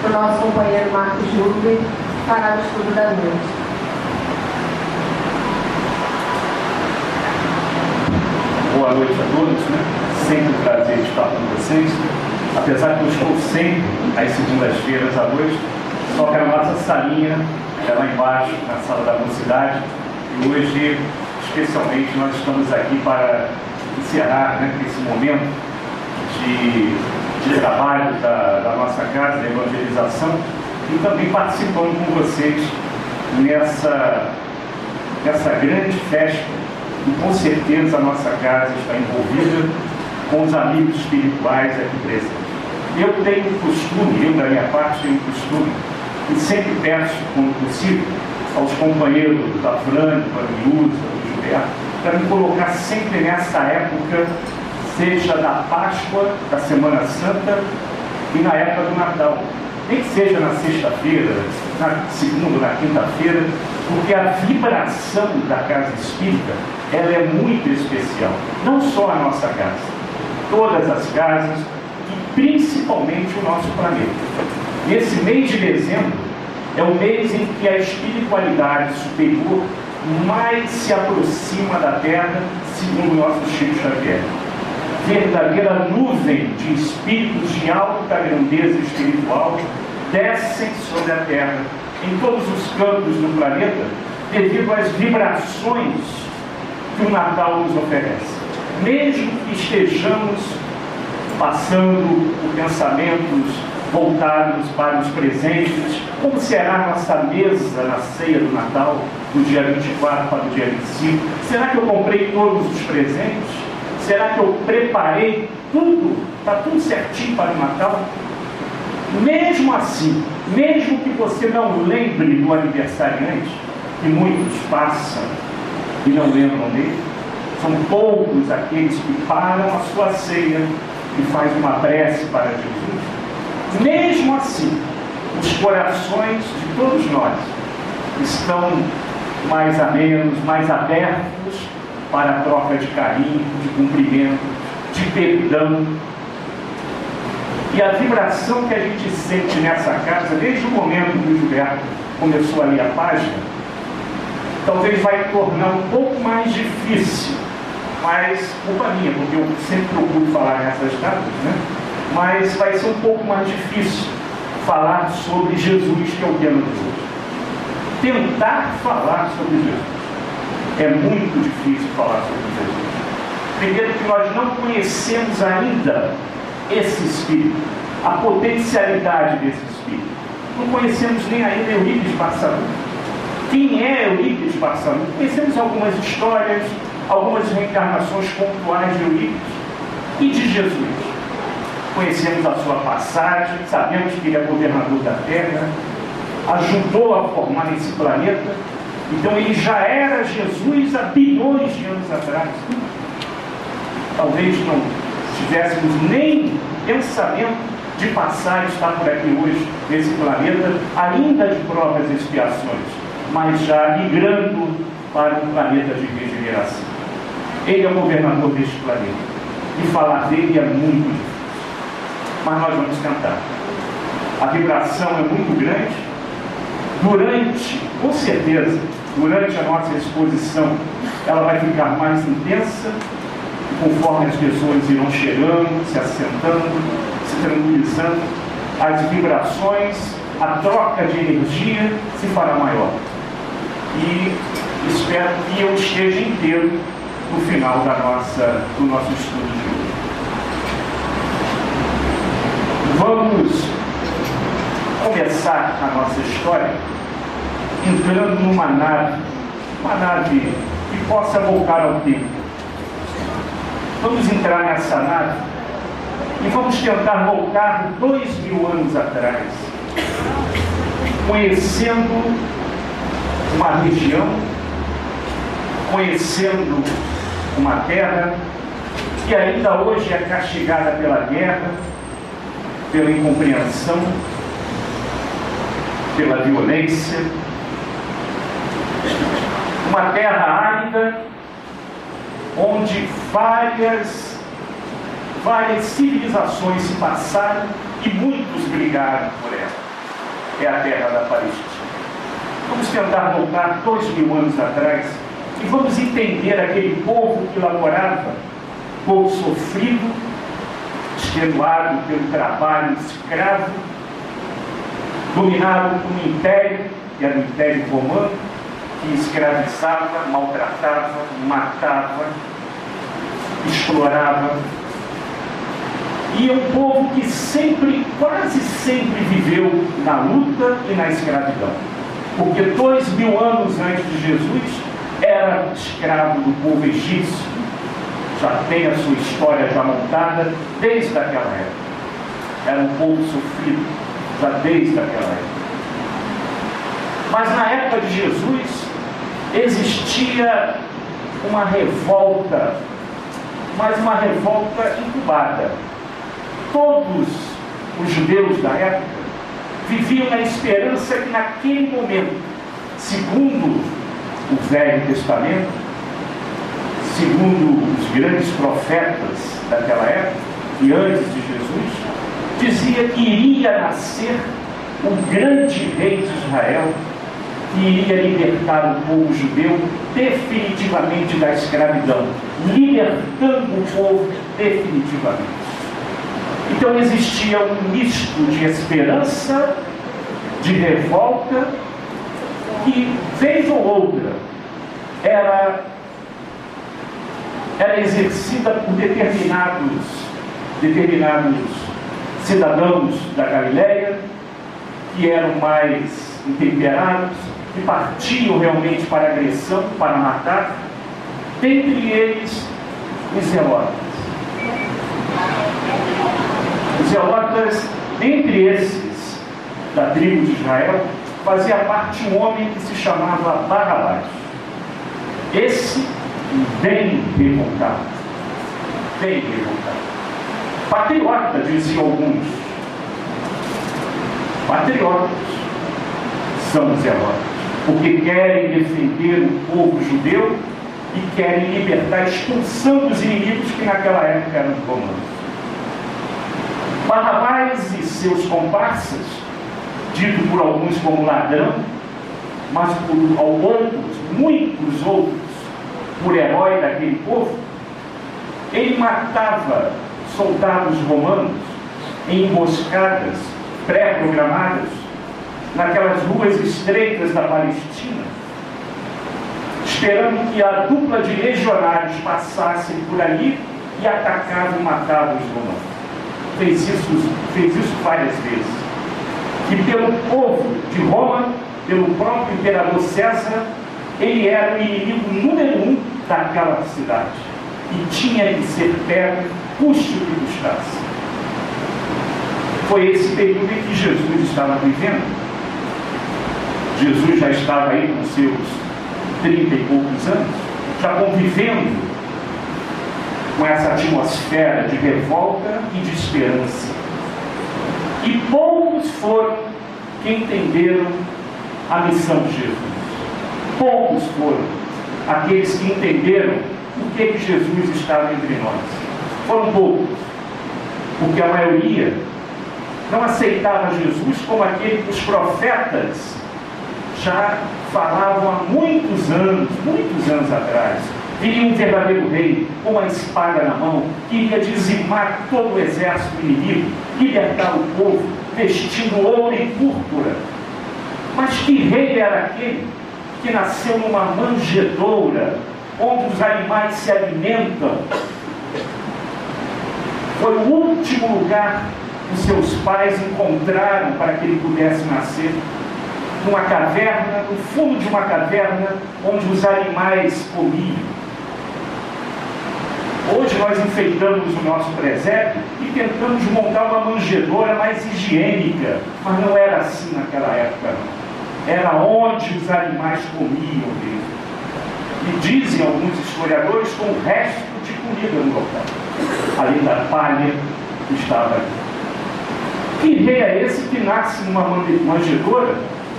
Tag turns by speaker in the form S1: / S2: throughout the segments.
S1: o nosso companheiro Marcos Júlio para o estudo da noite.
S2: Boa noite a todos, Sempre um prazer estar com vocês. Apesar que eu estou sempre às segundas-feiras à noite, só que a nossa salinha é lá embaixo, na sala da mocidade, e hoje, especialmente, nós estamos aqui para encerrar esse momento de trabalho da nossa casa, da evangelização, e também participando com vocês nessa grande festa, e com certeza a nossa casa está envolvida com os amigos espirituais aqui presentes. Eu tenho costume, eu da minha parte tenho costume, e sempre peço, quando possível, aos companheiros da Fran, do Aniusa, do Gilberto, para me colocar sempre nessa época, seja da Páscoa, da Semana Santa e na época do Natal. Nem que seja na sexta-feira, na segunda ou na quinta-feira, porque a vibração da casa espírita, ela é muito especial. Não só a nossa casa, todas as casas e principalmente o nosso planeta. Nesse mês de dezembro, é o mês em que a espiritualidade superior mais se aproxima da Terra, segundo o nosso Chico Xavier. Verdadeira nuvem de espíritos de alta grandeza espiritual descem sobre a Terra, em todos os cantos do planeta, devido às vibrações que o Natal nos oferece. Mesmo que estejamos passando por pensamentos voltados para os presentes, como será a nossa mesa na ceia do Natal, do dia 24 para o dia 25? Será que eu comprei todos os presentes? Será que eu preparei tudo? Está tudo certinho para o Natal? Mesmo assim, mesmo que você não lembre do aniversariante, que muitos passam e não lembram dele, são poucos aqueles que param a sua ceia e fazem uma prece para Jesus. Mesmo assim, os corações de todos nós estão mais amenos, mais abertos para a troca de carinho, de cumprimento, de perdão. E a vibração que a gente sente nessa casa, desde o momento que o Gilberto começou a ler a página, talvez vai tornar um pouco mais difícil, mas culpa minha, porque eu sempre procuro falar nessas datas, mas vai ser um pouco mais difícil falar sobre Jesus, que é o tema de hoje. Tentar falar sobre Jesus. É muito difícil falar sobre Jesus. Primeiro que nós não conhecemos ainda esse Espírito, a potencialidade desse Espírito. Não conhecemos nem ainda Eurípides Barçanufo. Quem é Eurípides Barçanufo? Conhecemos algumas histórias, algumas reencarnações pontuais de Eurípides e de Jesus. Conhecemos a sua passagem, sabemos que ele é governador da Terra, ajudou a formar esse planeta. Então ele já era Jesus há bilhões de anos atrás. Talvez não tivéssemos nem pensamento de passar e estar por aqui hoje, nesse planeta, ainda de provas e expiações, mas já migrando para um planeta de regeneração. Ele é o governador deste planeta. E falar dele é muito difícil. Mas nós vamos tentar. A vibração é muito grande. Com certeza, durante a nossa exposição, ela vai ficar mais intensa, conforme as pessoas irão chegando, se assentando, se tranquilizando, as vibrações, a troca de energia se fará maior. E espero que eu esteja inteiro no final do nosso estudo de hoje. Vamos começar a nossa história entrando numa nave que possa voltar ao tempo. Vamos entrar nessa nave e vamos tentar voltar 2000 anos atrás, conhecendo uma região, conhecendo uma terra que ainda hoje é castigada pela guerra, pela incompreensão, pela violência. Uma terra árida, onde várias civilizações se passaram e muitos brigaram por ela. é a terra da Palestina. Vamos tentar voltar 2000 anos atrás e vamos entender aquele povo que lá morava, povo sofrido, extenuado pelo trabalho escravo, dominado por um império, que era o Império Romano, que escravizava, maltratava, matava, explorava. E é um povo que sempre, quase sempre viveu na luta e na escravidão. Porque 2000 anos antes de Jesus era escravo do povo egípcio, já tem a sua história já montada desde aquela época. Era um povo sofrido, já desde aquela época. Mas na época de Jesus existia uma revolta, mas uma revolta incubada. Todos os judeus da época viviam na esperança que naquele momento, segundo o Velho Testamento, segundo os grandes profetas daquela época, e antes de Jesus, dizia que iria nascer o grande rei de Israel, que iria libertar o povo judeu definitivamente da escravidão, libertando o povo definitivamente. Então existia um misto de esperança, de revolta, que vez ou outra era exercida por determinados cidadãos da Galileia, que eram mais intemperados, que partiam realmente para a agressão, para matar, dentre eles os zelotas. Os zelotas, dentre esses da tribo de Israel, fazia parte um homem que se chamava Barrabás. Esse bem revoltado, patriota, diziam alguns. Patriotas são os zelotas, porque querem defender o povo judeu e querem libertar, expulsando os inimigos que naquela época eram os romanos. Barrabás e seus comparsas, dito por alguns como ladrão, mas por outros, muitos outros, por herói daquele povo, ele matava soldados romanos em emboscadas pré-programadas naquelas ruas estreitas da Palestina, esperando que a dupla de legionários passassem por ali e atacavam e matavam os romanos. Fez isso várias vezes. E pelo povo de Roma, pelo próprio imperador César, ele era o inimigo número 1 daquela cidade e tinha que ser pego, custe o que custasse. Foi esse período em que Jesus estava vivendo. Jesus já estava aí com seus 30 e poucos anos, já convivendo com essa atmosfera de revolta e de esperança. E poucos foram que entenderam a missão de Jesus. Poucos foram aqueles que entenderam o que Jesus estava entre nós. Foram poucos, porque a maioria não aceitava Jesus como aquele que os profetas já falavam há muitos anos atrás. Viria um verdadeiro rei com uma espada na mão, que iria dizimar todo o exército inimigo, libertar o povo, vestindo ouro e púrpura. Mas que rei era aquele que nasceu numa manjedoura, onde os animais se alimentam? Foi o último lugar que os seus pais encontraram para que ele pudesse nascer. Numa caverna, no fundo de uma caverna, onde os animais comiam. Hoje nós enfeitamos o nosso presépio e tentamos montar uma manjedoura mais higiênica, mas não era assim naquela época, não. Era onde os animais comiam mesmo. E dizem alguns historiadores com o resto de comida no local, além da palha que estava ali. Que rei é esse que nasce numa manjedoura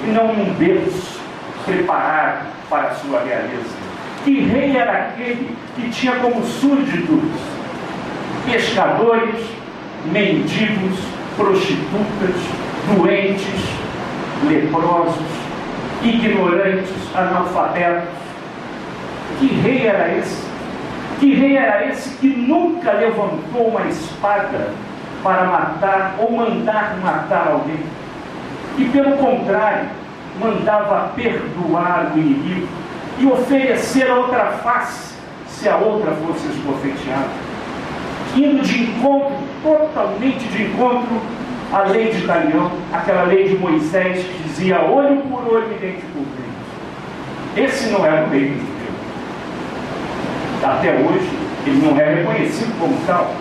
S2: e não num berço preparado para a sua realeza? Que rei era aquele que tinha como súditos pescadores, mendigos, prostitutas, doentes, leprosos, ignorantes, analfabetos. Que rei era esse? Que rei era esse que nunca levantou uma espada para matar ou mandar matar alguém? E pelo contrário, mandava perdoar o inimigo e oferecer a outra face, se a outra fosse esbofeteada, indo de encontro, totalmente de encontro à lei de Italião, aquela lei de Moisés que dizia olho por olho e dente por dente. Esse não era o rei dos judeus. Até hoje, ele não é reconhecido como tal.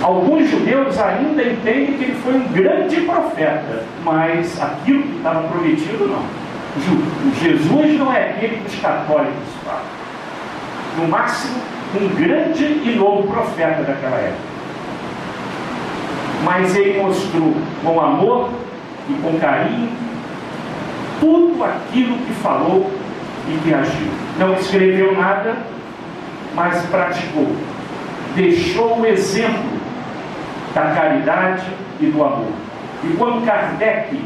S2: Alguns judeus ainda entendem que ele foi um grande profeta, mas aquilo que estava prometido não. Jesus não é aquele que os católicos falam. No máximo, um grande e novo profeta daquela época. Mas ele mostrou com amor e com carinho tudo aquilo que falou e que agiu. Não escreveu nada, mas praticou. Deixou o exemplo da caridade e do amor. E quando Kardec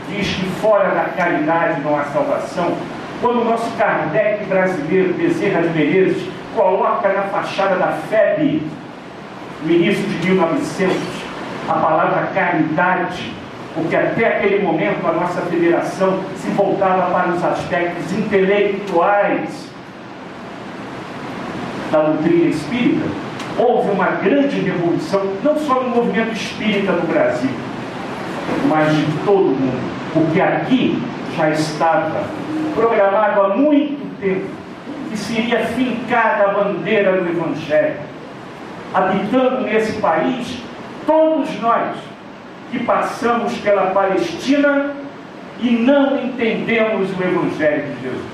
S2: diz que fora da caridade não há salvação, quando o nosso Kardec brasileiro, Bezerra de Menezes, coloca na fachada da FEB, no início de 1900, a palavra caridade, porque até aquele momento a nossa federação se voltava para os aspectos intelectuais da doutrina espírita, houve uma grande revolução, não só no movimento espírita no Brasil, mas de todo o mundo, porque aqui já estava programado há muito tempo que seria fincada a bandeira do Evangelho. Habitando nesse país, todos nós que passamos pela Palestina e não entendemos o Evangelho de Jesus.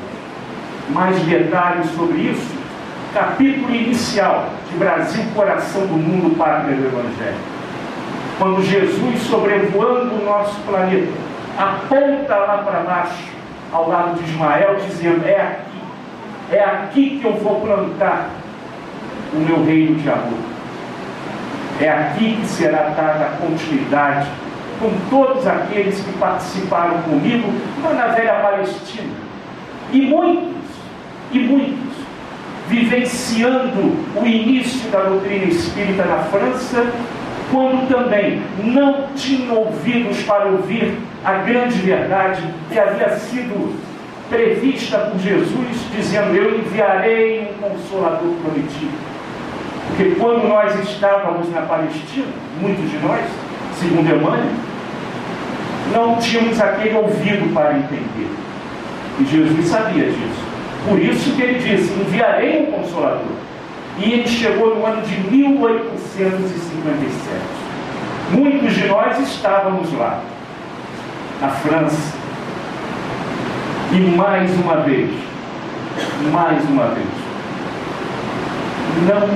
S2: Mais detalhes sobre isso, capítulo inicial de Brasil, Coração do Mundo, Pátria do Evangelho. Quando Jesus, sobrevoando o nosso planeta, aponta lá para baixo, ao lado de Ismael, dizendo: é aqui que eu vou plantar o meu reino de amor. É aqui que será dada a continuidade com todos aqueles que participaram comigo na velha Palestina. E muitos, vivenciando o início da doutrina espírita na França, quando também não tinham ouvidos para ouvir a grande verdade que havia sido prevista por Jesus, dizendo: eu enviarei um Consolador prometido. Porque quando nós estávamos na Palestina, muitos de nós, segundo Emmanuel, não tínhamos aquele ouvido para entender. E Jesus sabia disso. Por isso que ele disse: enviarei um Consolador. E ele chegou no ano de 1857. Muitos de nós estávamos lá, na França. E mais uma vez, não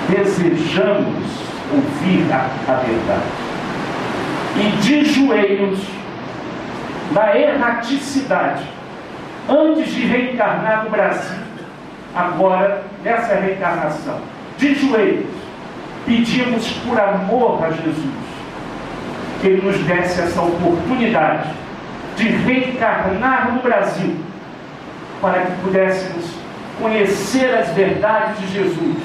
S2: desejamos ouvir a verdade. E de joelhos, na erraticidade, antes de reencarnar no Brasil, agora, nessa reencarnação, de joelhos, pedimos por amor a Jesus que Ele nos desse essa oportunidade de reencarnar no Brasil, para que pudéssemos conhecer as verdades de Jesus,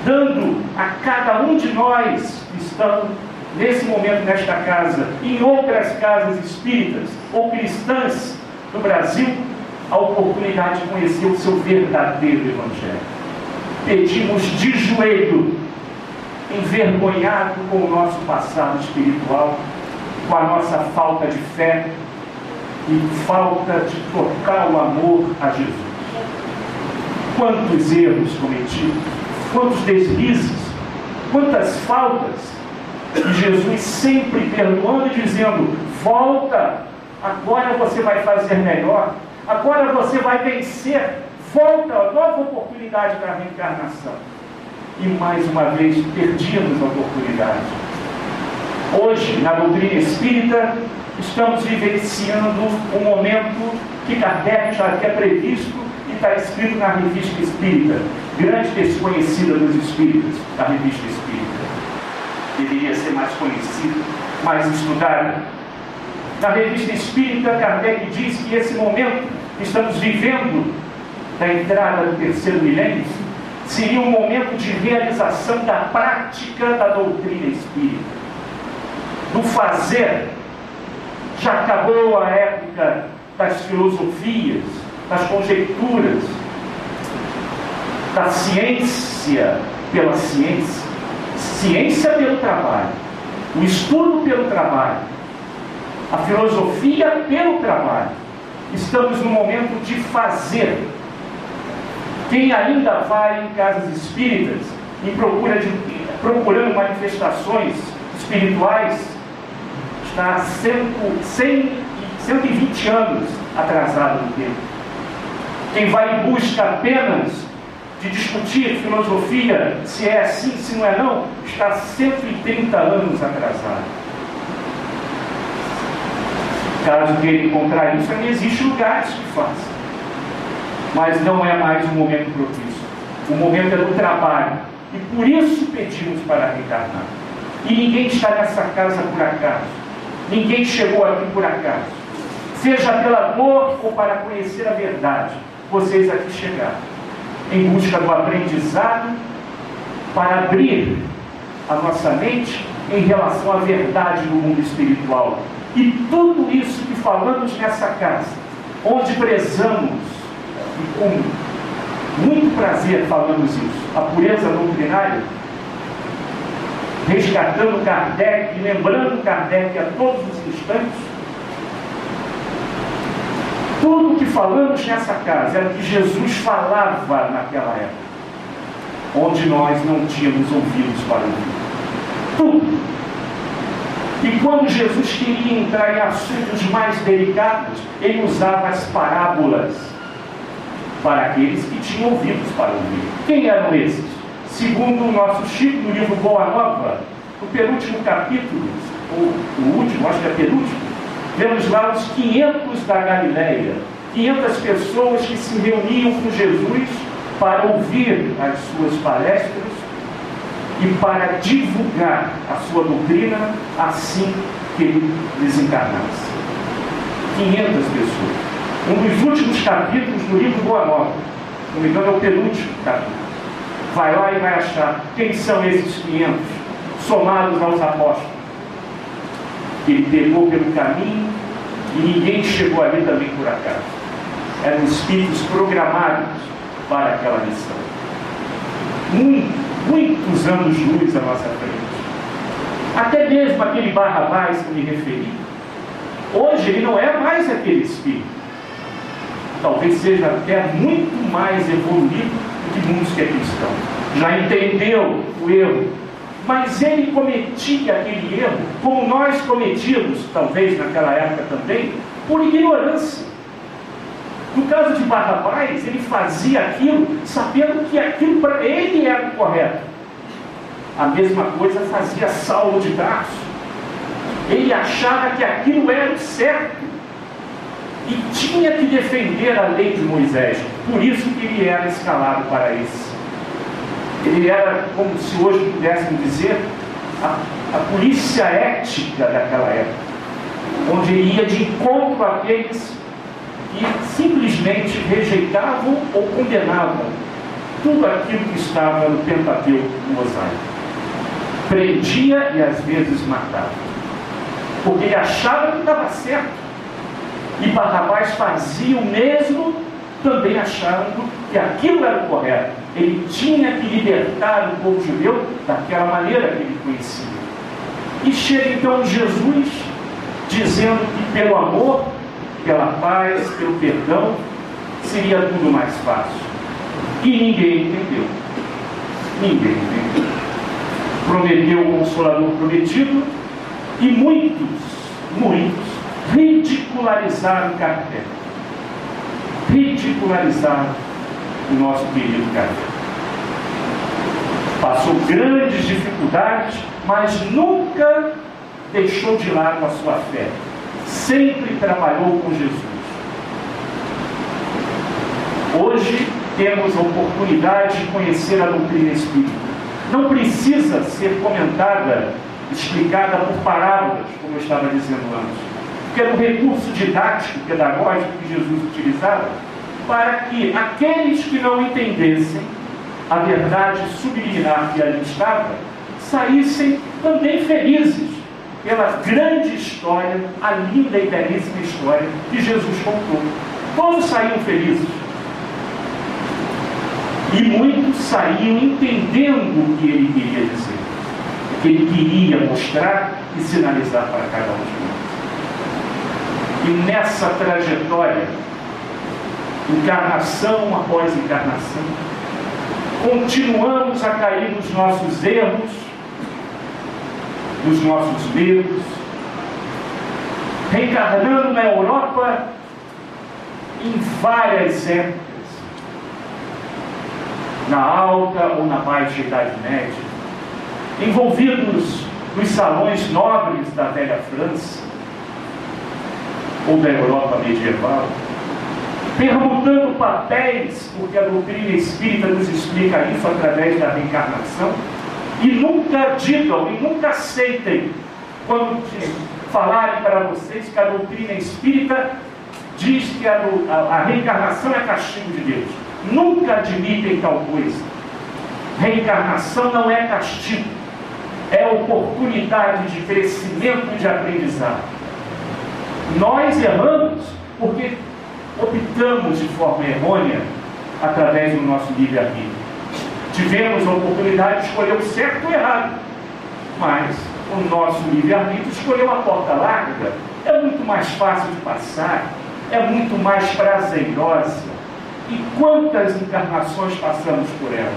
S2: dando a cada um de nós que estão nesse momento nesta casa, em outras casas espíritas ou cristãs do Brasil, a oportunidade de conhecer o seu verdadeiro Evangelho. Pedimos de joelho, envergonhado com o nosso passado espiritual, com a nossa falta de fé e falta de total amor a Jesus. Quantos erros cometidos, quantos deslizes, quantas faltas, e Jesus sempre perdoando e dizendo: volta, agora você vai fazer melhor, agora você vai vencer, volta, nova oportunidade da reencarnação. E mais uma vez perdemos a oportunidade. Hoje, na doutrina espírita, estamos vivenciando um momento que Kardec já havia previsto e está escrito na Revista Espírita, grande desconhecida dos espíritas, a Revista Espírita. Deveria ser mais conhecida, mais estudada. Na Revista Espírita, Kardec diz que esse momento que estamos vivendo, da entrada do terceiro milênio, seria um momento de realização da prática da doutrina espírita, do fazer. Já acabou a época das filosofias, das conjecturas, da ciência pela ciência, ciência pelo trabalho, o estudo pelo trabalho, a filosofia pelo trabalho. Estamos no momento de fazer. Quem ainda vai em casas espíritas procurando manifestações espirituais está 120 anos atrasado no tempo. Quem vai em busca apenas de discutir filosofia, se é assim, se não é não, está 130 anos atrasado. Caso queira encontrar isso, ainda existem lugares que façam. Mas não é mais um momento propício. O momento é do trabalho. E por isso pedimos para reencarnar. E ninguém está nessa casa por acaso. Ninguém chegou aqui por acaso. Seja pela dor ou para conhecer a verdade, vocês aqui chegaram. Em busca do aprendizado, para abrir a nossa mente em relação à verdade do mundo espiritual. E tudo isso que falamos nessa casa, onde prezamos, e com muito prazer falamos isso, a pureza doutrinária, resgatando Kardec e lembrando Kardec a todos os instantes, tudo que falamos nessa casa era o que Jesus falava naquela época, onde nós não tínhamos ouvidos para ouvir. Tudo. E quando Jesus queria entrar em assuntos mais delicados, ele usava as parábolas para aqueles que tinham ouvidos para ouvir. Quem eram esses? Segundo o nosso Chico, no livro Boa Nova, no penúltimo capítulo, ou o último, acho que é penúltimo, vemos lá os 500 da Galileia, 500 pessoas que se reuniam com Jesus para ouvir as suas palestras e para divulgar a sua doutrina assim que ele desencarnasse. 500 pessoas. Um dos últimos capítulos do livro Boa Nova, não me engano, é o penúltimo capítulo. Vai lá e vai achar quem são esses 500, somados aos apóstolos. Ele pegou pelo caminho e ninguém chegou ali também por acaso. Eram espíritos programados para aquela missão. Muitos anos-luz à nossa frente. Até mesmo aquele Barrabás que eu me referi, hoje ele não é mais aquele espírito. Talvez seja até muito mais evoluído do que muitos que aqui estão. Já entendeu o erro, mas ele cometia aquele erro, como nós cometíamos, talvez naquela época também, por ignorância. No caso de Barrabás, ele fazia aquilo sabendo que aquilo para ele era o correto. A mesma coisa fazia Saulo de Tarso. Ele achava que aquilo era o certo e tinha que defender a lei de Moisés. Por isso que ele era escalado para isso. Ele era, como se hoje pudéssemos dizer, a polícia ética daquela época, onde ele ia de encontro àqueles que simplesmente rejeitavam ou condenavam tudo aquilo que estava no Pentateuco mosaico. Prendia e às vezes matava, porque ele achava que estava certo. E Barrabás fazia o mesmo, também achando que aquilo era o correto. Ele tinha que libertar o povo judeu daquela maneira que ele conhecia. E chega então Jesus dizendo que pelo amor, pela paz, pelo perdão, seria tudo mais fácil. E ninguém entendeu. Ninguém entendeu. Prometeu o Consolador prometido e muitos ridicularizaram Kardec. Ridicularizaram o nosso querido Kardec. Passou grandes dificuldades, mas nunca deixou de lado a sua fé. Sempre trabalhou com Jesus. Hoje temos a oportunidade de conhecer a doutrina espírita. Não precisa ser comentada, explicada por parábolas, como eu estava dizendo antes. que era um recurso didático, pedagógico que Jesus utilizava, para que aqueles que não entendessem a verdade subliminar que ali estava, saíssem também felizes pela grande história, a linda e belíssima história que Jesus contou. Todos saíam felizes. E muitos saíam entendendo o que ele queria dizer, o que ele queria mostrar e sinalizar para cada um de nós. E nessa trajetória, encarnação após encarnação, continuamos a cair nos nossos erros, nos nossos medos, reencarnando na Europa em várias épocas, na alta ou na baixa Idade Média, envolvidos nos salões nobres da velha França ou da Europa medieval, permutando papéis, porque a doutrina espírita nos explica isso através da reencarnação, e nunca digam e nunca aceitem quando falarem para vocês que a doutrina espírita diz que a reencarnação é castigo de Deus. Nunca admitem tal coisa. Reencarnação não é castigo, é oportunidade de crescimento e de aprendizado. Nós erramos porque optamos de forma errônea através do nosso livre-arbítrio. Tivemos a oportunidade de escolher o certo ou o errado, mas o nosso livre-arbítrio escolheu a porta larga. É muito mais fácil de passar, é muito mais prazerosa. E quantas encarnações passamos por ela?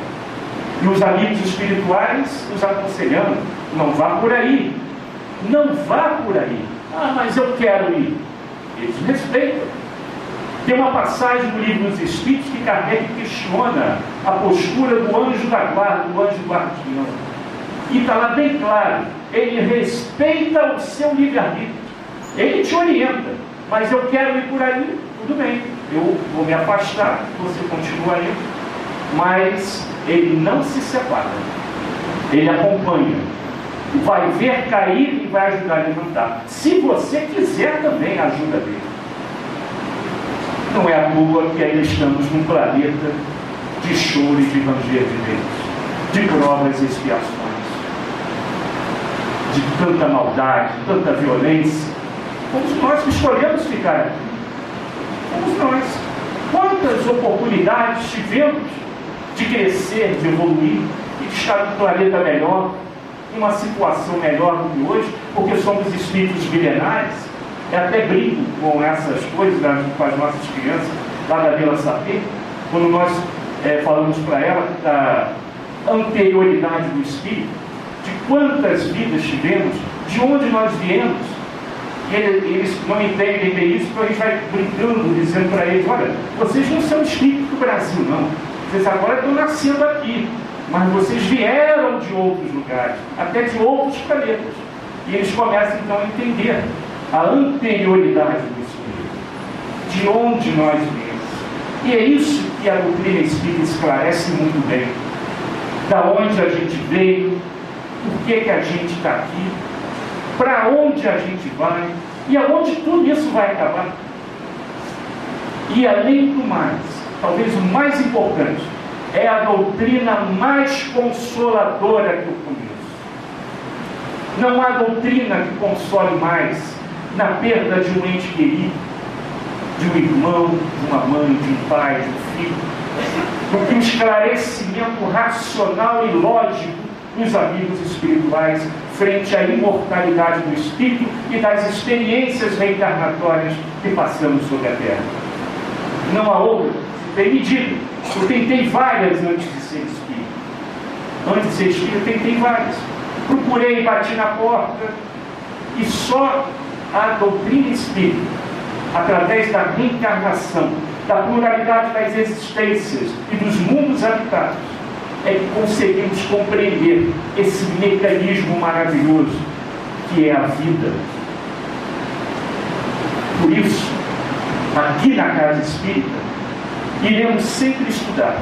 S2: E os amigos espirituais nos aconselhando: não vá por aí, não vá por aí. Ah, mas eu quero ir. Eles respeitam. Tem uma passagem no Livro dos Espíritos que Kardec questiona a postura do anjo da guarda, do anjo guardião. E está lá bem claro: ele respeita o seu livre-arbítrio, ele te orienta, mas eu quero ir por aí, tudo bem, eu vou me afastar, você continua indo, mas ele não se separa, ele acompanha, vai ver cair e vai ajudar a levantar. Se você quiser também a ajuda dele. Não é à toa que ainda estamos num planeta de choro e de ranger de Deus, de provas e expiações, de tanta maldade, tanta violência. Fomos nós que escolhemos ficar aqui. Fomos nós. Quantas oportunidades tivemos de crescer, de evoluir e de estar num planeta melhor, em uma situação melhor do que hoje, porque somos espíritos milenares. Eu até brinco com essas coisas com as nossas crianças lá da Vila Sapê, quando nós falamos para ela da anterioridade do espírito, de quantas vidas tivemos, de onde nós viemos. E eles não entendem bem isso, então a gente vai brincando, dizendo para eles: olha, vocês não são espíritos do Brasil, não. Vocês agora estão nascendo aqui, mas vocês vieram de outros lugares, até de outros planetas. E eles começam então a entender a anterioridade do Espírito, de onde nós viemos. E é isso que a doutrina espírita esclarece muito bem. Da onde a gente veio, por que a gente está aqui, para onde a gente vai e aonde tudo isso vai acabar. E além do mais, talvez o mais importante, é a doutrina mais consoladora que eu conheço. Não há doutrina que console mais na perda de um ente querido, de um irmão, de uma mãe, de um pai, de um filho, do que o esclarecimento racional e lógico dos amigos espirituais frente à imortalidade do espírito e das experiências reencarnatórias que passamos sobre a Terra. Não há outra, tem medida. Eu tentei várias antes de ser espírito. Antes de ser espírito, eu tentei várias. Procurei, bati na porta, e só a doutrina espírita, através da reencarnação, da pluralidade das existências e dos mundos habitados, é que conseguimos compreender esse mecanismo maravilhoso que é a vida. Por isso, aqui na Casa Espírita, iremos sempre estudar,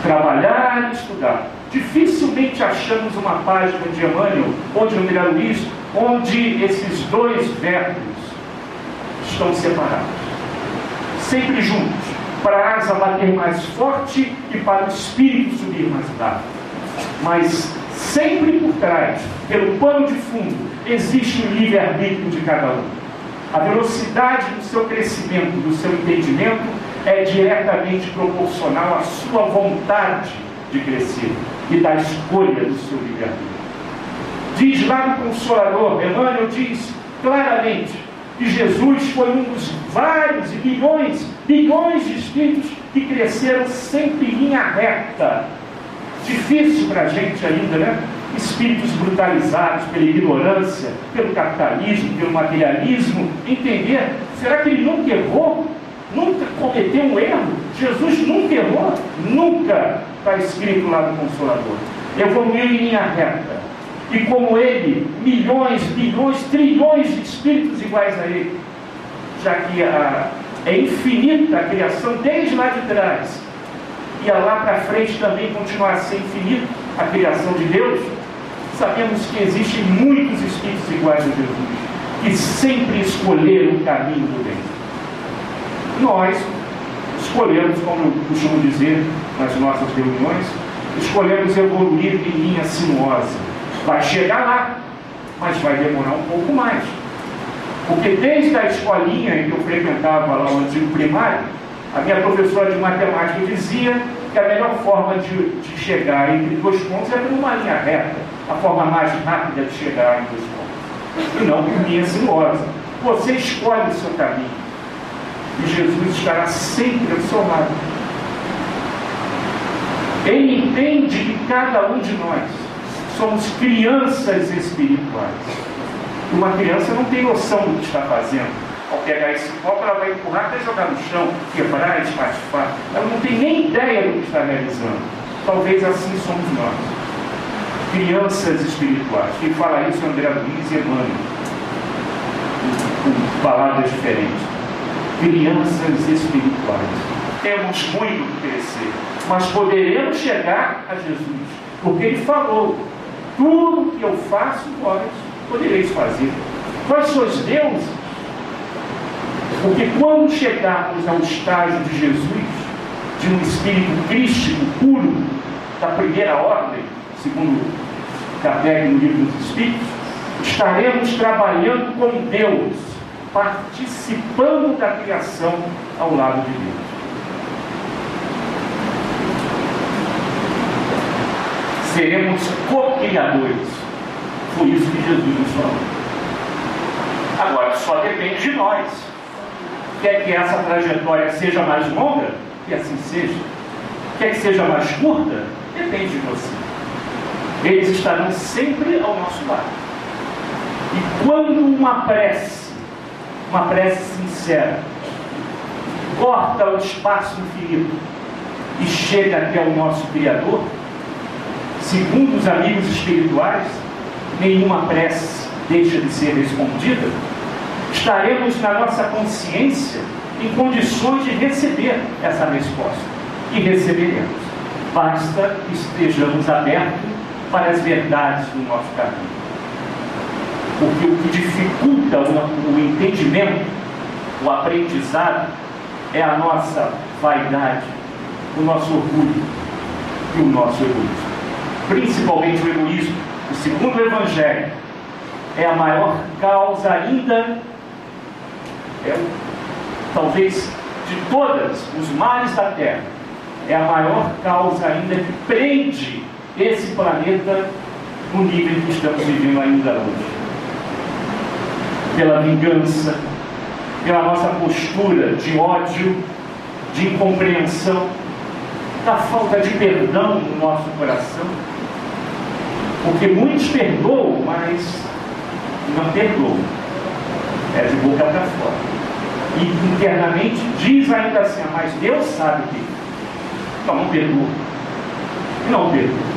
S2: trabalhar e estudar. Dificilmente achamos uma página de Emmanuel ou de André Luiz onde esses dois verbos estão separados, sempre juntos, para a asa bater mais forte e para o espírito subir mais rápido. Mas sempre por trás, pelo pano de fundo, existe o livre-arbítrio de cada um. A velocidade do seu crescimento, do seu entendimento, é diretamente proporcional à sua vontade de crescer e da escolha do seu livre-arbítrio. Diz lá no Consolador, Emmanuel diz claramente que Jesus foi um dos vários e bilhões de espíritos que cresceram sempre em linha reta. Difícil para a gente ainda, né? Espíritos brutalizados pela ignorância, pelo capitalismo, pelo materialismo, entender, será que ele nunca errou? Nunca cometeu um erro? Jesus nunca errou? Nunca, está escrito lá no Consolador. Evoluiu em linha reta. E como ele, milhões, bilhões, trilhões de espíritos iguais a ele, já que é infinita a criação desde lá de trás, e lá para frente também continuar a ser infinita a criação de Deus, sabemos que existem muitos espíritos iguais a Jesus, que sempre escolheram o caminho do bem. Nós escolhemos, como eu costumo dizer nas nossas reuniões, escolhemos evoluir em linha sinuosa. Vai chegar lá, mas vai demorar um pouco mais. Porque desde a escolinha em que eu frequentava lá o antigo primário, a minha professora de matemática dizia que a melhor forma de chegar entre dois pontos é por uma linha reta, a forma mais rápida de chegar entre dois pontos, e não por linha sinuosa. Você escolhe o seu caminho, e Jesus estará sempre ao seu lado. Ele entende que cada um de nós somos crianças espirituais. Uma criança não tem noção do que está fazendo. Ao pegar esse copo, ela vai empurrar até jogar no chão, quebrar, espatifar. Ela não tem nem ideia do que está realizando. Talvez assim somos nós. Crianças espirituais. Quem fala isso é André Luiz e Emmanuel, com palavras diferentes. Crianças espirituais. Temos muito que crescer, mas poderemos chegar a Jesus, porque Ele falou: tudo que eu faço, vós podereis fazer. Vós sois deuses. Porque quando chegarmos ao estágio de Jesus, de um espírito crístico puro, da primeira ordem, segundo Kardec no Livro dos Espíritos, estaremos trabalhando com Deus, participando da criação ao lado de Deus. Seremos co-criadores. Foi isso que Jesus nos falou. Agora, só depende de nós. Quer que essa trajetória seja mais longa? Que assim seja. Quer que seja mais curta? Depende de você. Eles estarão sempre ao nosso lado. E quando uma prece sincera, corta o espaço infinito e chega até o nosso Criador, segundo os amigos espirituais, nenhuma prece deixa de ser respondida, estaremos na nossa consciência em condições de receber essa resposta. E receberemos. Basta que estejamos abertos para as verdades do nosso caminho. Porque o que dificulta o entendimento, o aprendizado, é a nossa vaidade, o nosso orgulho e o nosso egoísmo. Principalmente o egoísmo. O segundo evangelho é a maior causa ainda, talvez de todas os males da Terra, é a maior causa ainda que prende esse planeta no nível que estamos vivendo ainda hoje. Pela vingança, pela nossa postura de ódio, de incompreensão, da falta de perdão no nosso coração. Porque muitos perdoam, mas não perdoam. É de boca para fora. E internamente diz ainda assim: mas Deus sabe o que. Então não perdoa. Não perdoa.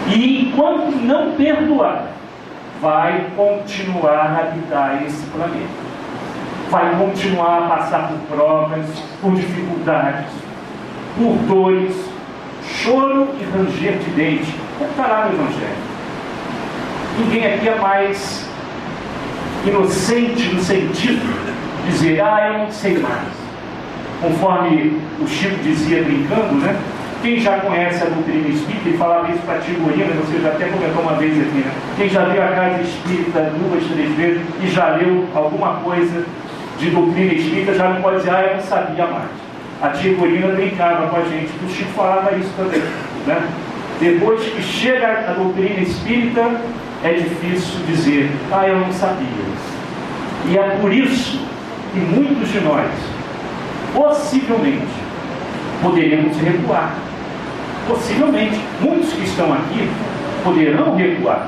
S2: E enquanto não perdoar, vai continuar a habitar esse planeta. Vai continuar a passar por provas, por dificuldades, por dores, choro e ranger de dente. Como está lá no Evangelho. Ninguém aqui é mais inocente no sentido de dizer, eu não sei mais. Conforme o Chico dizia brincando, né? Quem já conhece a doutrina espírita, ele falava isso para Tigorina, você já até comentou uma vez aqui, né? Quem já viu a Casa Espírita 2, 3 vezes e já leu alguma coisa de doutrina espírita, já não pode dizer, eu não sabia mais. A Tigorina brincava com a gente, o Chico falava isso também, né? Depois que chega a doutrina espírita, é difícil dizer, eu não sabia. E é por isso que muitos de nós, possivelmente, poderemos recuar. Possivelmente, muitos que estão aqui poderão recuar.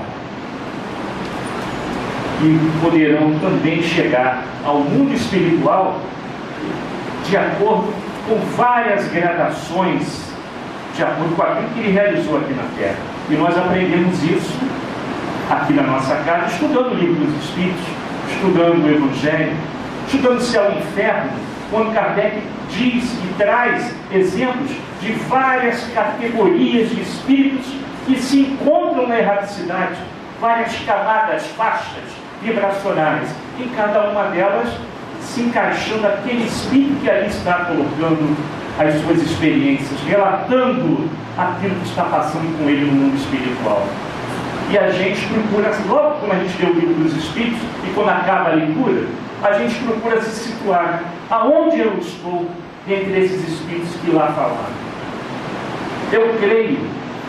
S2: E poderão também chegar ao mundo espiritual de acordo com várias gradações, de acordo com aquilo que ele realizou aqui na Terra. E nós aprendemos isso aqui na nossa casa, estudando o Livro dos Espíritos, estudando o Evangelho, estudando o Céu e o Inferno, quando Kardec diz e traz exemplos de várias categorias de espíritos que se encontram na erraticidade, várias camadas, faixas vibracionais, em cada uma delas se encaixando aquele espírito que ali está colocando as suas experiências, relatando aquilo que está passando com ele no mundo espiritual. E a gente procura, logo quando a gente lê o Livro dos Espíritos, e quando acaba a leitura, a gente procura se situar aonde eu estou dentre esses espíritos que lá falaram. Eu creio,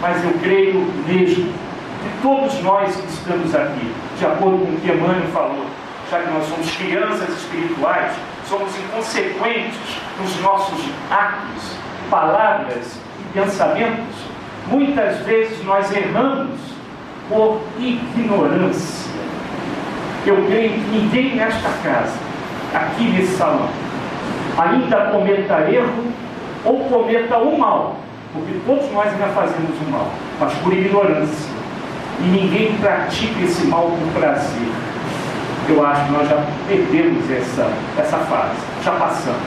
S2: mas eu creio mesmo que todos nós que estamos aqui, de acordo com o que Emmanuel falou, já que nós somos crianças espirituais, somos inconsequentes nos nossos atos, palavras e pensamentos, muitas vezes nós erramos por ignorância. Eu creio que ninguém nesta casa, aqui nesse salão, ainda cometa erro ou cometa o mal, porque todos nós ainda fazemos o mal, mas por ignorância. E ninguém pratica esse mal por prazer. Eu acho que nós já perdemos essa fase, já passamos.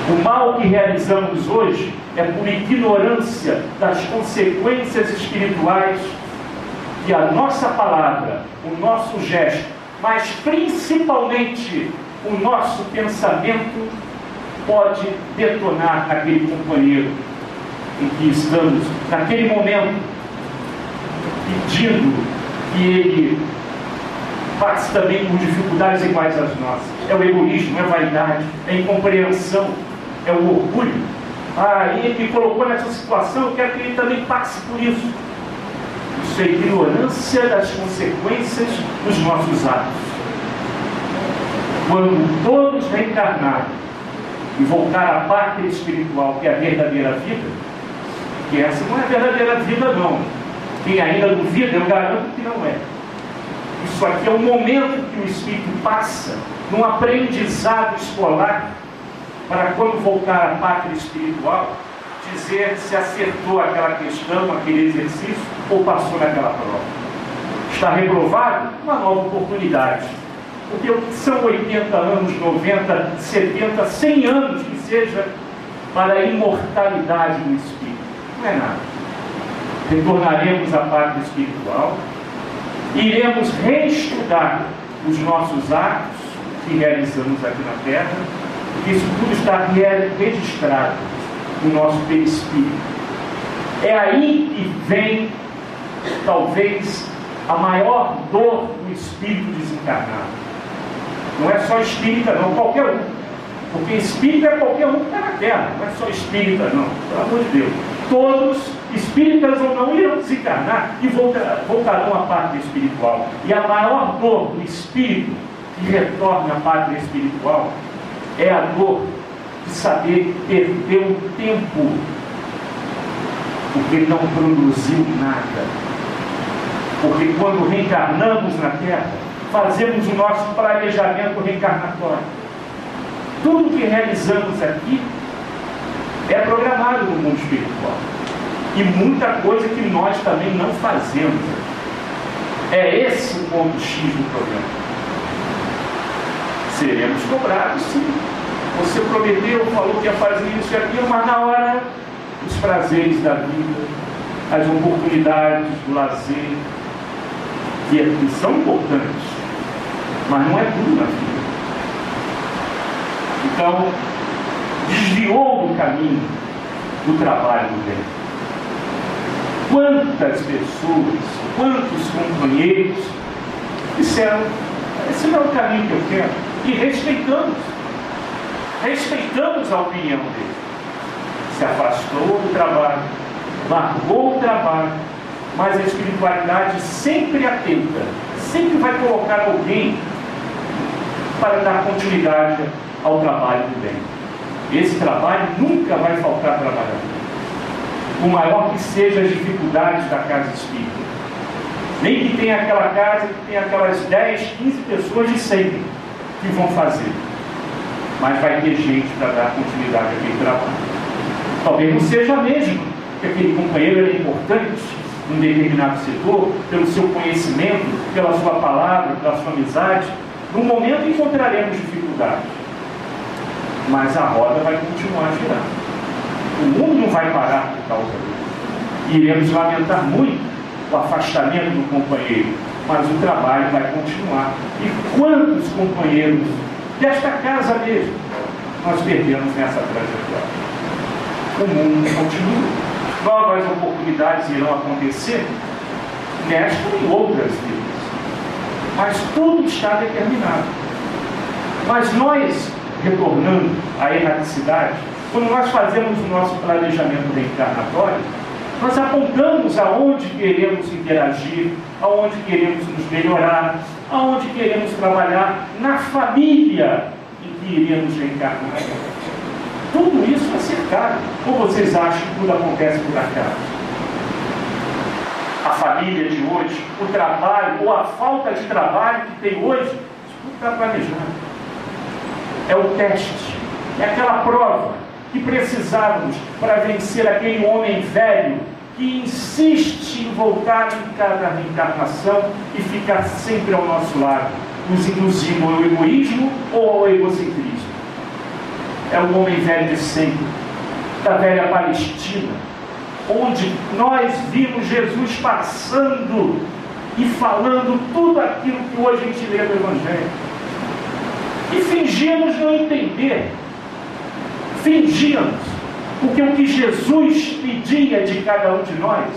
S2: O mal que realizamos hoje é por ignorância das consequências espirituais que a nossa palavra, o nosso gesto, mas principalmente o nosso pensamento pode detonar aquele companheiro em que estamos, naquele momento, pedindo que ele passe também por dificuldades iguais às nossas. É o egoísmo, é a vaidade, é a incompreensão, é o orgulho. Ele me colocou nessa situação, eu quero que ele também passe por isso. Isso é ignorância das consequências dos nossos atos. Quando todos reencarnarem e voltar à pátria espiritual, que é a verdadeira vida, que essa não é a verdadeira vida, não. Quem ainda duvida, eu garanto que não é. Isso aqui é um momento que o espírito passa num aprendizado escolar para, quando voltar à pátria espiritual, dizer se acertou aquela questão, aquele exercício, ou passou naquela prova. Está reprovado? Uma nova oportunidade. Porque o que são 80 anos, 90, 70, 100 anos que seja para a imortalidade do espírito? Não é nada. Retornaremos à pátria espiritual, iremos reestudar os nossos atos que realizamos aqui na Terra, porque isso tudo está registrado no nosso perispírito. É aí que vem, talvez, a maior dor do espírito desencarnado. Não é só espírita, não, qualquer um. Porque espírita é qualquer um que está na Terra, não é só espírita, não, pelo amor de Deus. Todos, espíritas ou não, irão desencarnar e voltarão à pátria espiritual. E a maior dor do espírito que retorna à pátria espiritual é a dor de saber perder o tempo, porque não produziu nada. Porque quando reencarnamos na Terra, fazemos o nosso planejamento reencarnatório. Tudo que realizamos aqui é programado no mundo espiritual. E muita coisa que nós também não fazemos. É esse o ponto X do problema. Seremos cobrados, sim. Você prometeu, falou que ia fazer isso e aquilo, mas na hora, os prazeres da vida, as oportunidades do lazer, que são importantes, mas não é tudo na vida. Então, desviou do caminho do trabalho do bem. Quantas pessoas, quantos companheiros disseram: esse não é o caminho que eu quero, e respeitamos a opinião dele. Se afastou do trabalho, largou o trabalho, mas a espiritualidade sempre atenta, sempre vai colocar alguém para dar continuidade ao trabalho do bem. Esse trabalho nunca vai faltar trabalhador, por maior que sejam as dificuldades da casa espírita. Nem que tenha aquela casa que tem aquelas 10, 15 pessoas de sempre que vão fazer, mas vai ter gente para dar continuidade àquele trabalho. Talvez não seja a mesma, porque aquele companheiro é importante num determinado setor, pelo seu conhecimento, pela sua palavra, pela sua amizade. No momento encontraremos dificuldades, mas a roda vai continuar a girar. O mundo não vai parar por causa disso. Iremos lamentar muito o afastamento do companheiro, mas o trabalho vai continuar. E quantos companheiros desta casa mesmo nós perdemos nessa trajetória? O mundo continua. Novas oportunidades irão acontecer nesta e outras vidas, mas tudo está determinado. Mas nós, retornando à erraticidade, quando nós fazemos o nosso planejamento reencarnatório, nós apontamos aonde queremos interagir, aonde queremos nos melhorar, aonde queremos trabalhar na família em que iremos reencarnar. Tudo isso é cercado. Ou vocês acham que tudo acontece por acaso? A família de hoje, o trabalho ou a falta de trabalho que tem hoje, isso tudo está planejado. É o teste, é aquela prova que precisávamos para vencer aquele homem velho que insiste em voltar em cada reencarnação e ficar sempre ao nosso lado, nos induzindo ao egoísmo ou ao egocentrismo. É o homem velho de sempre, da velha Palestina, onde nós vimos Jesus passando e falando tudo aquilo que hoje a gente lê no Evangelho. E fingíamos não entender. Fingíamos, porque o que Jesus pedia de cada um de nós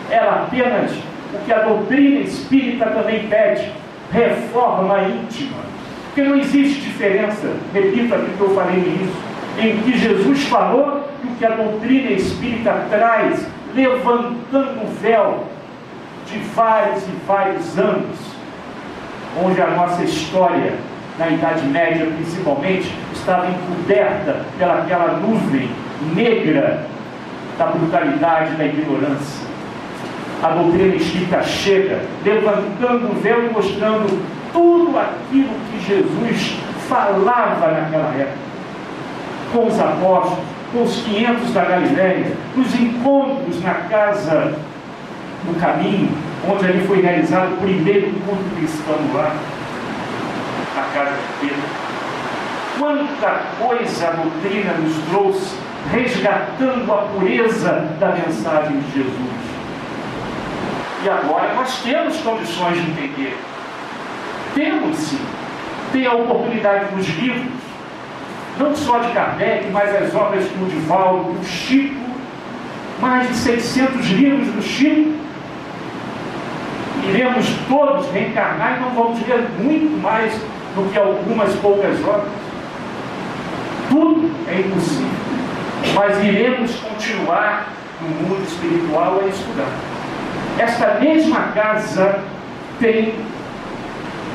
S2: era apenas o que a doutrina espírita também pede: reforma íntima. Porque não existe diferença, repito aquilo que eu falei no início, em o que Jesus falou e o que a doutrina espírita traz, levantando o véu de vários e vários anos, onde a nossa história, na Idade Média principalmente, estava encoberta pelaquela nuvem negra da brutalidade e da ignorância. A doutrina espírita chega, levantando o véu e mostrando tudo aquilo que Jesus falava naquela época, com os apóstolos, com os 500 da Galileia, nos encontros na casa do caminho, onde ali foi realizado o primeiro culto cristão lá, na casa de Pedro. Quanta coisa a doutrina nos trouxe, resgatando a pureza da mensagem de Jesus. E agora nós temos condições de entender. Temos sim. Tem a oportunidade dos livros, não só de Kardec, mas as obras do Divaldo, do Chico, mais de 600 livros do Chico. Iremos todos reencarnar e não vamos ler muito mais do que algumas poucas obras. Tudo é impossível, mas iremos continuar no mundo espiritual a estudar. Esta mesma casa tem,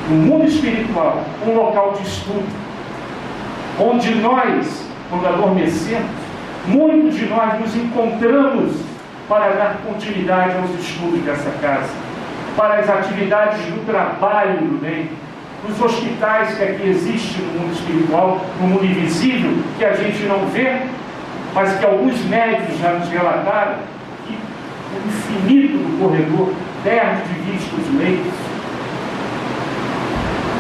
S2: no mundo espiritual, um local de estudo, onde nós, quando adormecemos, muitos de nós nos encontramos para dar continuidade aos estudos dessa casa, para as atividades do trabalho do bem, nos hospitais que aqui existem no mundo espiritual, no mundo invisível, que a gente não vê, mas que alguns médicos já nos relataram, que o infinito do corredor perde de vista os leitos.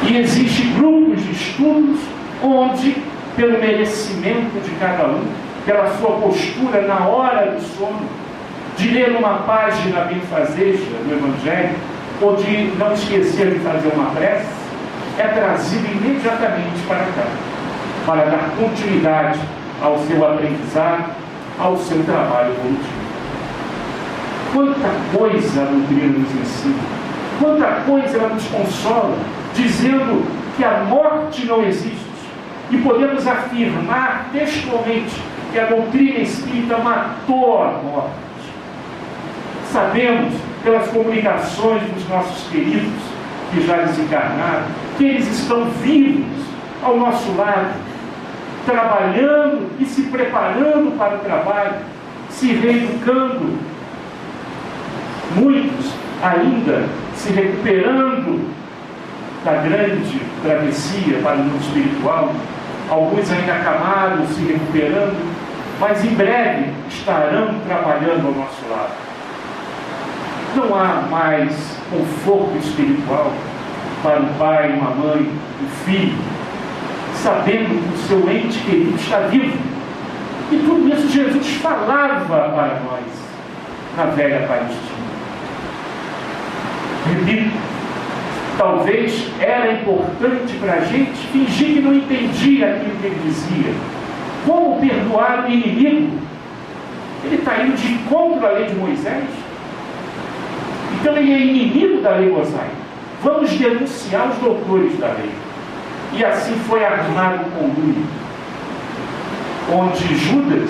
S2: E existem grupos de estudos onde, pelo merecimento de cada um, pela sua postura na hora do sono, de ler uma página benfazeja do Evangelho, ou de não esquecer de fazer uma prece, é trazido imediatamente para cá, para dar continuidade ao seu aprendizado, ao seu trabalho voluntário. Quanta coisa a doutrina nos ensina, quanta coisa ela nos consola, dizendo que a morte não existe, e podemos afirmar textualmente que a doutrina espírita matou a morte. Sabemos, pelas comunicações dos nossos queridos que já desencarnaram, que eles estão vivos ao nosso lado, trabalhando e se preparando para o trabalho, se reeducando, muitos ainda se recuperando da grande travessia para o mundo espiritual, alguns ainda acamados, se recuperando, mas em breve estarão trabalhando ao nosso lado. Não há mais conforto espiritual para um pai, uma mãe, um filho, sabendo que o seu ente querido está vivo. E tudo isso Jesus falava para nós na velha Palestina. Repito, talvez era importante para a gente fingir que não entendia aquilo que ele dizia. Como perdoar o inimigo? Ele está indo de encontro à lei de Moisés. Então ele é inimigo da lei mosaica. Vamos denunciar os doutores da lei. E assim foi armado o conluio, onde Judas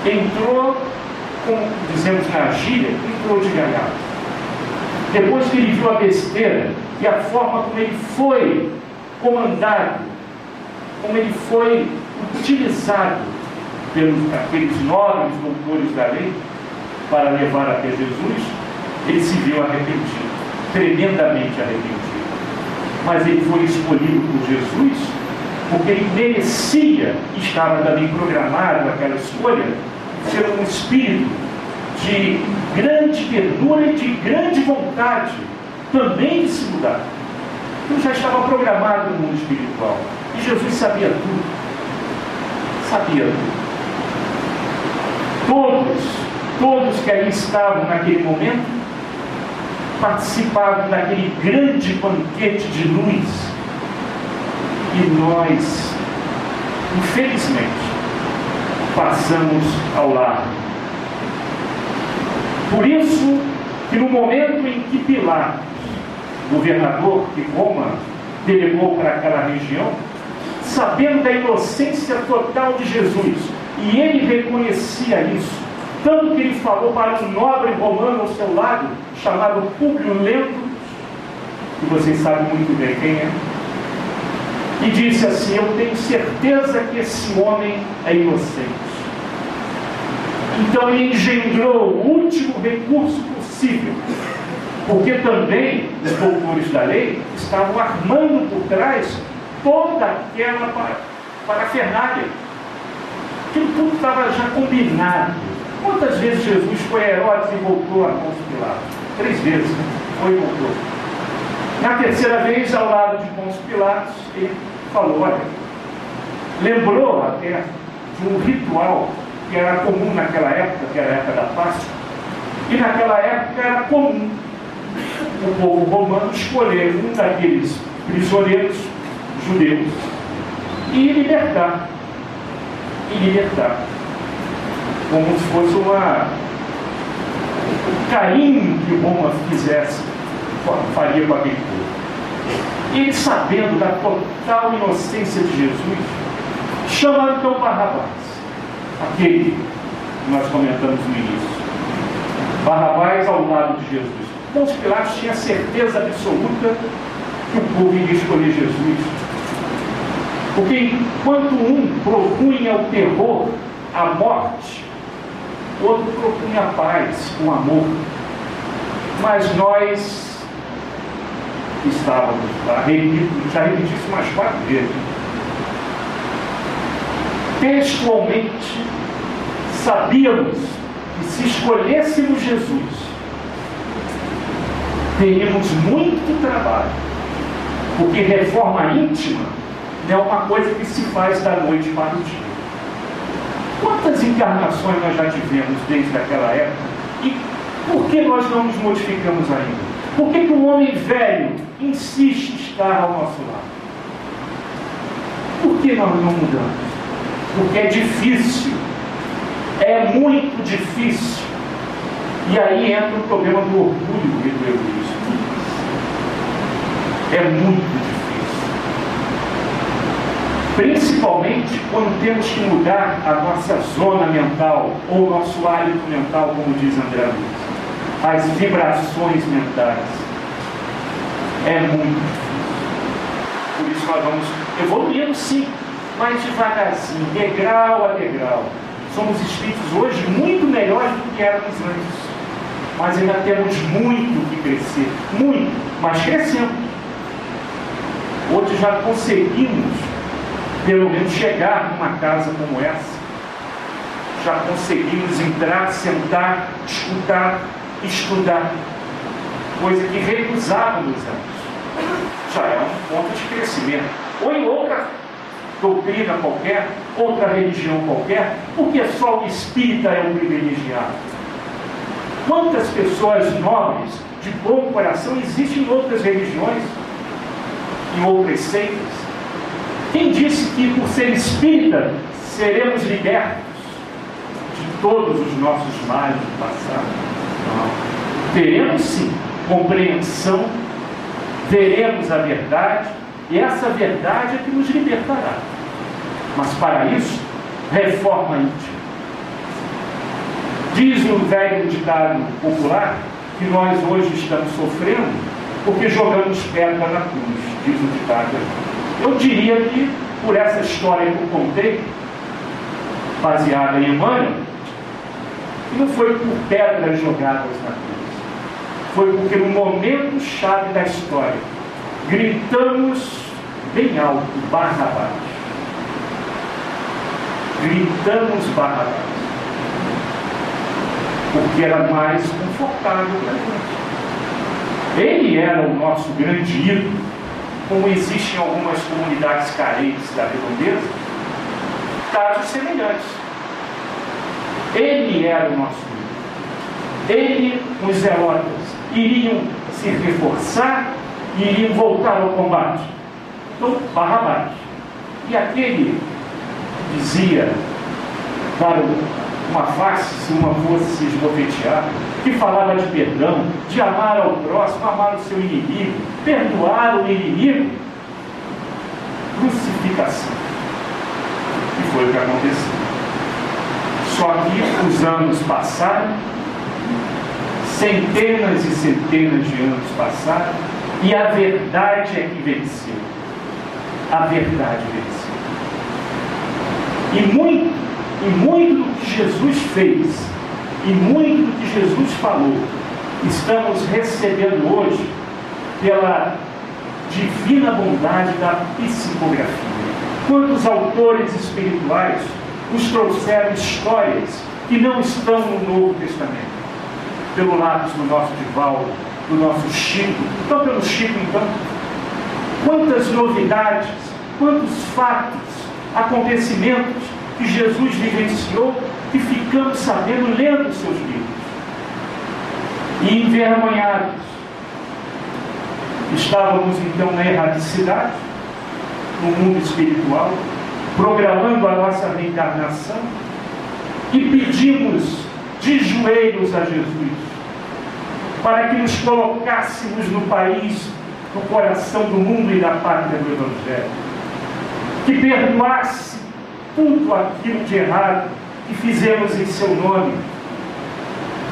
S2: entrou, como dizemos na gíria, entrou de gaiato. Depois que ele viu a besteira e a forma como ele foi comandado, como ele foi utilizado pelos aqueles nobres doutores da lei para levar até Jesus, ele se viu arrependido, tremendamente arrependido. Mas ele foi escolhido por Jesus porque ele merecia, e estava também programado aquela escolha, ser um espírito de grande ternura e de grande vontade também de se mudar. Ele já estava programado no mundo espiritual. E Jesus sabia tudo. Sabia tudo. Todos que ali estavam naquele momento participavam daquele grande banquete de luz. E nós, infelizmente, passamos ao lado. Por isso que no momento em que Pilatos, governador de Roma, delegou para aquela região, sabendo da inocência total de Jesus, e ele reconhecia isso, tanto que ele falou para um nobre romano ao seu lado, chamado Públio Lento, que vocês sabem muito bem quem é, e disse assim: eu tenho certeza que esse homem é inocente. Então ele engendrou o último recurso possível, porque também os doutores da lei estavam armando por trás toda aquela parafernália. Aquilo tudo estava já combinado. Quantas vezes Jesus foi a Herodes e voltou a Pôncio Pilatos? 3 vezes, foi e voltou. Na terceira vez, ao lado de Pôncio Pilatos, ele falou: olha, lembrou até de um ritual que era comum naquela época, que era a época da Páscoa, e naquela época era comum o povo romano escolher um daqueles prisioneiros judeus e libertar, como se fosse um carinho que Roma faria com aquele povo. E ele, sabendo da total inocência de Jesus, chama então Barrabás, aquele que nós comentamos no início. Barrabás ao lado de Jesus. Pôncio Pilatos tinha certeza absoluta que o povo iria escolher Jesus, porque enquanto um propunha o terror, a morte, o outro propunha a paz, o amor. Mas nós estávamos lá, já repeti isso umas 4 vezes, textualmente sabíamos que se escolhêssemos Jesus, teríamos muito trabalho, porque reforma íntima não é uma coisa que se faz da noite para o dia. Quantas encarnações nós já tivemos desde aquela época? E por que nós não nos modificamos ainda? Por que um homem velho insiste estar ao nosso lado. Por que nós não mudamos? Porque é difícil. É muito difícil. E aí entra o problema do orgulho e do egoísmo. É muito difícil. Principalmente quando temos que mudar a nossa zona mental, ou o nosso hálito mental, como diz André Luiz. As vibrações mentais. É muito difícil. Por isso nós vamos evoluindo, sim, mas devagarzinho, degrau a degrau. Somos espíritos hoje muito melhores do que éramos antes. Mas ainda temos muito que crescer. Muito, mas crescemos. Hoje já conseguimos, pelo menos, chegar numa casa como essa. Já conseguimos entrar, sentar, escutar, estudar. Coisa que recusávamos antes. Já é um ponto de crescimento. Ou em outra doutrina qualquer, outra religião qualquer, porque só o espírita é um privilegiado. Quantas pessoas nobres, de bom coração, existem em outras religiões, em outras seitas? Quem disse que por ser espírita seremos libertos de todos os nossos males do passado? Não. Teremos sim compreensão, veremos a verdade, e essa verdade é que nos libertará. Mas para isso, reforma íntima. Diz o velho ditado popular que nós hoje estamos sofrendo porque jogamos pedra na cruz, diz o ditado. Eu diria que, por essa história que eu contei, baseada em Emmanuel, não foi por pedras jogadas na cruz. Foi porque no momento chave da história, gritamos bem alto, Barrabás. Gritamos Barrabás. Porque era mais confortável para gente. Ele era o nosso grande ídolo, como existem algumas comunidades carentes da redondeza, casos semelhantes. Ele era o nosso ídolo. Ele, os zelotas, iriam se reforçar e iriam voltar ao combate. Então, Barrabás. E aquele dizia, para uma face, se uma fosse se esbofetear, que falava de perdão, de amar ao próximo, amar o seu inimigo, perdoar o inimigo, crucificação. E foi o que aconteceu. Só que os anos passaram, centenas e centenas de anos passaram, e a verdade é que venceu. A verdade venceu. E muito do que Jesus fez, e muito do que Jesus falou, estamos recebendo hoje pela divina bondade da psicografia. Quantos autores espirituais nos trouxeram histórias que não estão no Novo Testamento? Pelo lápis do nosso Divaldo, do nosso Chico, então pelo Chico, então. Quantas novidades, quantos fatos, acontecimentos que Jesus vivenciou, que ficamos sabendo lendo seus livros. E envergonhados. Estávamos então na erradicidade, no mundo espiritual, programando a nossa reencarnação, e pedimos de joelhos a Jesus, para que nos colocássemos no país, no coração do mundo e da pátria do Evangelho, que perdoasse tudo aquilo de errado que fizemos em seu nome,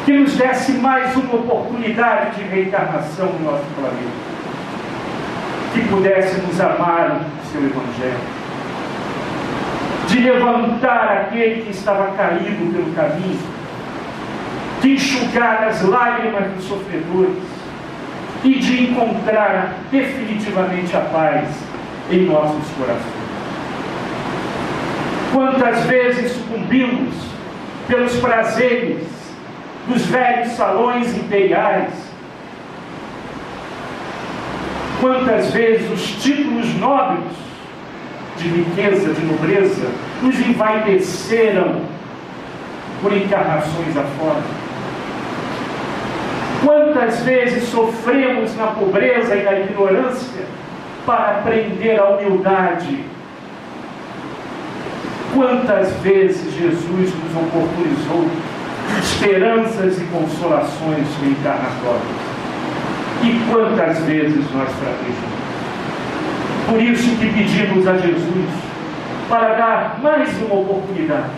S2: que nos desse mais uma oportunidade de reencarnação no nosso planeta, que pudéssemos amar o seu Evangelho, de levantar aquele que estava caído pelo caminho, de enxugar as lágrimas dos sofredores e de encontrar definitivamente a paz em nossos corações. Quantas vezes sucumbimos pelos prazeres dos velhos salões imperiais? Quantas vezes os títulos nobres de riqueza, de nobreza, nos envaideceram por encarnações afora? Quantas vezes sofremos na pobreza e na ignorância para aprender a humildade. Quantas vezes Jesus nos oportunizou esperanças e consolações reencarnatórias, e quantas vezes nós fraquejamos. Por isso que pedimos a Jesus para dar mais uma oportunidade,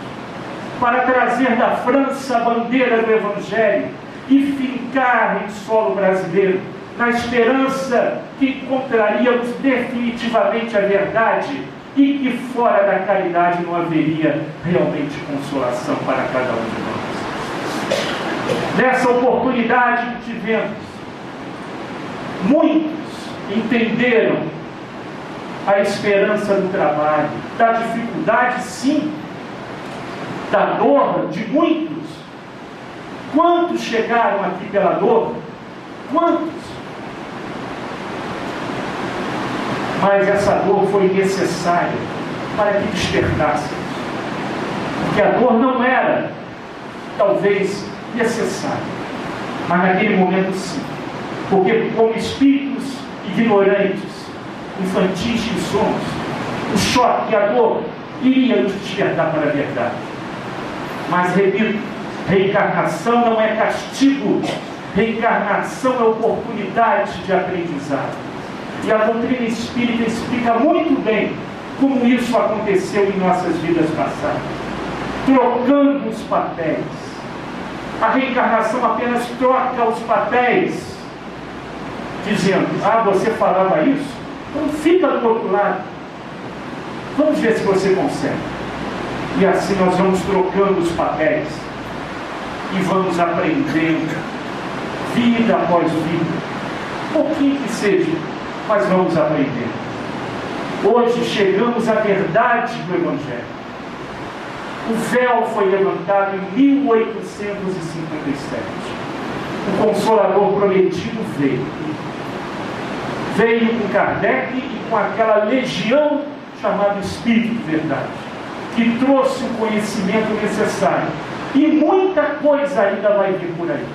S2: para trazer da França a bandeira do Evangelho e fincar em solo brasileiro, na esperança que encontraríamos definitivamente a verdade e que fora da caridade não haveria realmente consolação para cada um de nós. Nessa oportunidade que tivemos, muitos entenderam a esperança do trabalho, da dificuldade, sim, da dor de muitos. Quantos chegaram aqui pela dor? Quantos? Mas essa dor foi necessária para que despertássemos. Porque a dor não era, talvez, necessária. Mas naquele momento sim. Porque como espíritos ignorantes, infantis que somos, o choque, a dor, iria nos despertar para a verdade. Mas, repito, reencarnação não é castigo. Reencarnação é oportunidade de aprendizado. E a doutrina espírita explica muito bem como isso aconteceu em nossas vidas passadas. Trocando os papéis. A reencarnação apenas troca os papéis, dizendo: ah, você falava isso? Então fica do outro lado. Vamos ver se você consegue. E assim nós vamos trocando os papéis e vamos aprendendo, vida após vida, pouquinho que seja, mas vamos aprender. Hoje chegamos à verdade do Evangelho. O véu foi levantado em 1857. O Consolador prometido veio. Veio com Kardec e com aquela legião chamada Espírito de Verdade, que trouxe o conhecimento necessário. E muita coisa ainda vai vir por aí,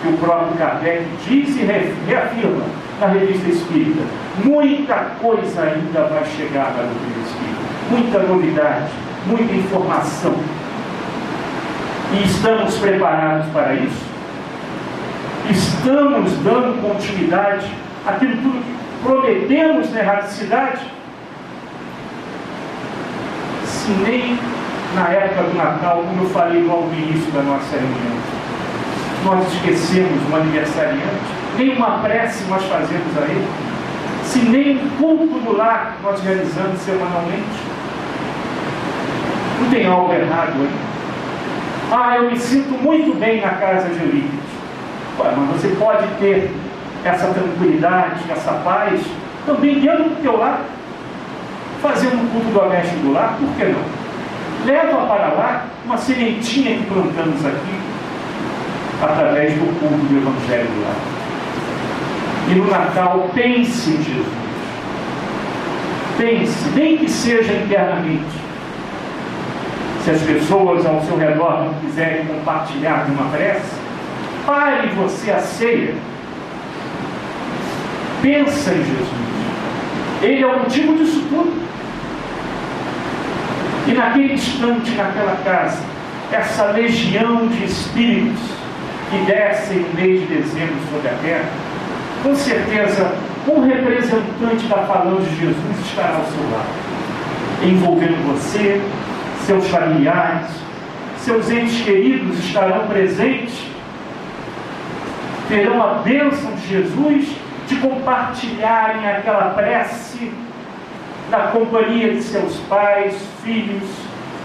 S2: que o próprio Kardec diz e reafirma na Revista Espírita. Muita coisa ainda vai chegar na doutrina espírita, muita novidade, muita informação. E estamos preparados para isso? Estamos dando continuidade àquilo tudo que prometemos na erradicidade? Se nem na época do Natal, como eu falei logo no início da nossa reunião, nós esquecemos um aniversariante, nem uma prece nós fazemos a ele, se nem um culto do lar nós realizamos semanalmente, não tem algo errado aí? Ah, eu me sinto muito bem na casa de Eurípides. Mas você pode ter essa tranquilidade, essa paz, também dentro do teu lar, fazendo um culto doméstico do lar, por que não? Leva para lá uma sementinha que plantamos aqui, através do culto do Evangelho do lar. E no Natal, pense em Jesus. Pense, nem que seja internamente. Se as pessoas ao seu redor não quiserem compartilhar de uma prece, pare você a ceia. Pensa em Jesus. Ele é o motivo disso tudo. E naquele instante, naquela casa, essa legião de espíritos que descem no mês de dezembro sobre a terra, com certeza, um representante da falange de Jesus estará ao seu lado, envolvendo você, seus familiares, seus entes queridos estarão presentes, terão a bênção de Jesus de compartilharem aquela prece na companhia de seus pais, filhos,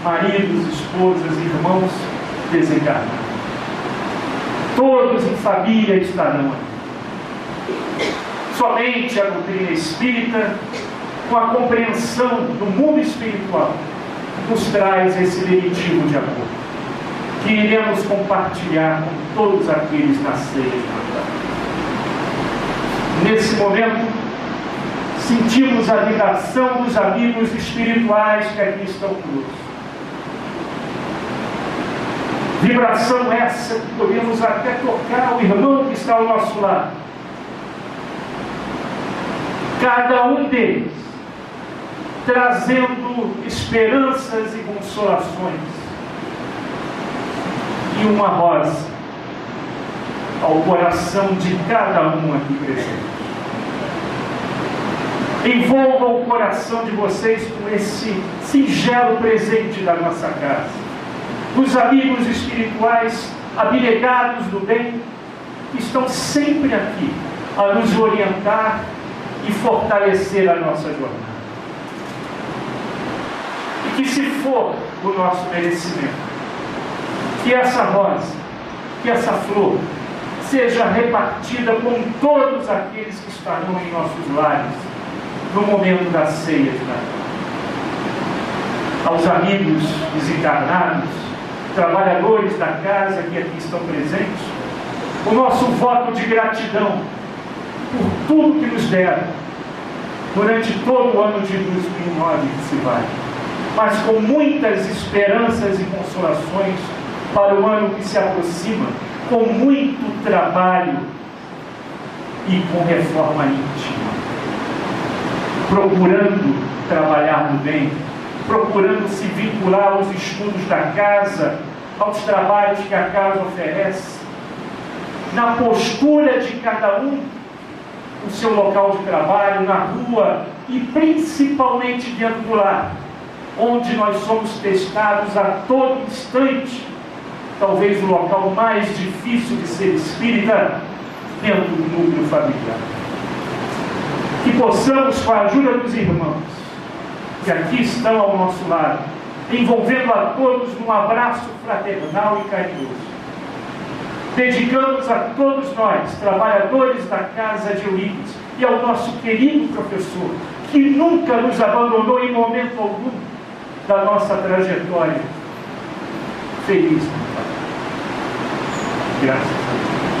S2: maridos, esposas, irmãos desencarnados. Todos em família estarão aqui. Somente a doutrina espírita, com a compreensão do mundo espiritual, nos traz esse lenitivo de amor, que iremos compartilhar com todos aqueles na ceia de Natal. Nesse momento, sentimos a vibração dos amigos espirituais que aqui estão conosco. Vibração essa que podemos até tocar o irmão que está ao nosso lado. cada um deles trazendo esperanças e consolações, e uma rosa ao coração de cada um aqui presente. Envolva o coração de vocês com esse singelo presente da nossa casa. Os amigos espirituais abnegados do bem que estão sempre aqui a nos orientar e fortalecer a nossa jornada. E que, se for o nosso merecimento, que essa rosa, que essa flor seja repartida com todos aqueles que estarão em nossos lares no momento da ceia de Natal. Aos amigos desencarnados, trabalhadores da casa que aqui estão presentes, o nosso voto de gratidão por tudo que nos deram durante todo o ano de 2009 que se vai, mas com muitas esperanças e consolações para o ano que se aproxima, com muito trabalho e com reforma íntima, procurando trabalhar no bem, procurando se vincular aos estudos da casa, aos trabalhos que a casa oferece, na postura de cada um, no seu local de trabalho, na rua e principalmente dentro do lar, onde nós somos testados a todo instante, talvez o local mais difícil de ser espírita, dentro do núcleo familiar. Que possamos, com a ajuda dos irmãos que aqui estão ao nosso lado, envolvendo a todos num abraço fraternal e carinhoso, dedicamos a todos nós, trabalhadores da casa de Eurípides, e ao nosso querido professor, que nunca nos abandonou em momento algum da nossa trajetória feliz. Graças a Deus.